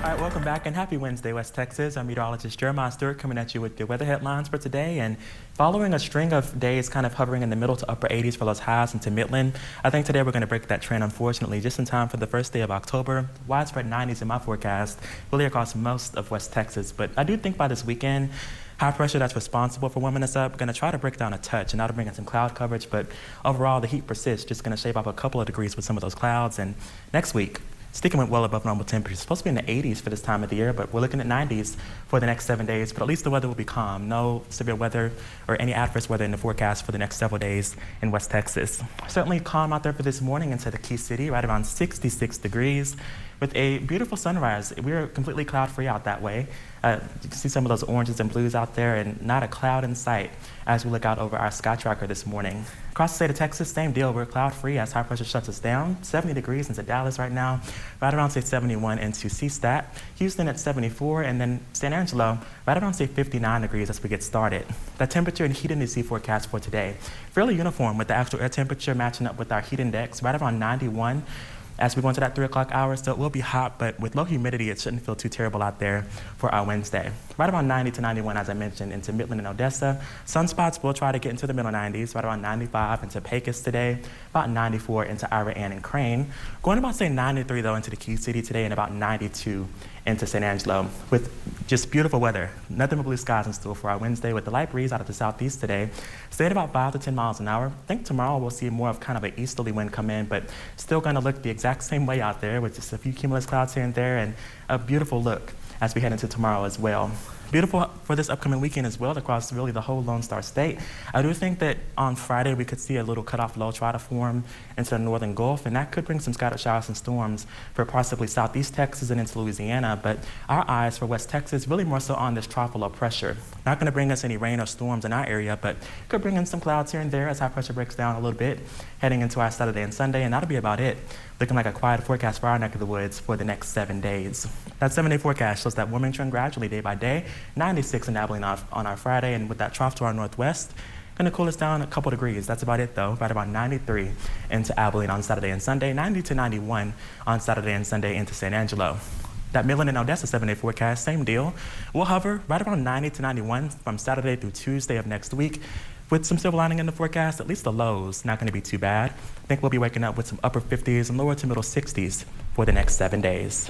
All right, welcome back and happy Wednesday, West Texas. I'm meteorologist Jeremiah Stewart coming at you with the weather headlines for today. And following a string of days kind of hovering in the middle to upper 80s for those highs into Midland, I think today we're going to break that trend, unfortunately, just in time for the first day of October. Widespread 90s in my forecast, really across most of West Texas. But I do think by this weekend, high pressure that's responsible for warming us up, going to try to break down a touch, and that'll bring in some cloud coverage. But overall, the heat persists, just going to shave off a couple of degrees with some of those clouds. And next week, sticking with well above normal temperatures. It's supposed to be in the 80s for this time of the year, but we're looking at 90s for the next 7 days. But at least the weather will be calm. No severe weather or any adverse weather in the forecast for the next several days in West Texas. Certainly calm out there for this morning into the Key City, right around 66 degrees with a beautiful sunrise. We're completely cloud-free out that way. You can see some of those oranges and blues out there and not a cloud in sight as we look out over our sky tracker this morning. Across the state of Texas, same deal. We're cloud-free as high pressure shuts us down. 70 degrees into Dallas right now, right around, say, 71 into C-Stat. Houston at 74, and then San Angelo right around, say, 59 degrees as we get started. The temperature and heat index forecast for today, fairly uniform with the actual air temperature matching up with our heat index, right around 91. As we go into that 3 o'clock hour, so it will be hot, but with low humidity, it shouldn't feel too terrible out there for our Wednesday. Right around 90 to 91, as I mentioned, into Midland and Odessa. Sunspots will try to get into the middle 90s, right around 95 into Pecos today, about 94 into Ira Ann and Crane. Going about, say, 93, though, into the Key City today, and about 92 into San Angelo, with just beautiful weather. Nothing but blue skies in store for our Wednesday, with the light breeze out of the southeast today. Stay at about 5 to 10 miles an hour. I think tomorrow we'll see more of kind of an easterly wind come in, but still going to look the exact same way out there, with just a few cumulus clouds here and there, and a beautiful look as we head into tomorrow as well. Beautiful for this upcoming weekend as well across really the whole Lone Star State. I do think that on Friday we could see a little cutoff low try to form into the northern Gulf, and that could bring some scattered showers and storms for possibly southeast Texas and into Louisiana. But our eyes for West Texas really more so on this trough low pressure. Not going to bring us any rain or storms in our area, but could bring in some clouds here and there as high pressure breaks down a little bit heading into our Saturday and Sunday, and that'll be about it. Looking like a quiet forecast for our neck of the woods for the next 7 days. That 7-day forecast shows that warming trend gradually day by day. 96 in Abilene on our Friday, and with that trough to our northwest, going to cool us down a couple degrees. That's about it, though. Right about 93 into Abilene on Saturday and Sunday, 90 to 91 on Saturday and Sunday into San Angelo. That Midland and Odessa 7-day forecast, same deal. We'll hover right around 90 to 91 from Saturday through Tuesday of next week, with some silver lining in the forecast. At least the lows not going to be too bad. I think we'll be waking up with some upper 50s and lower to middle 60s for the next 7 days.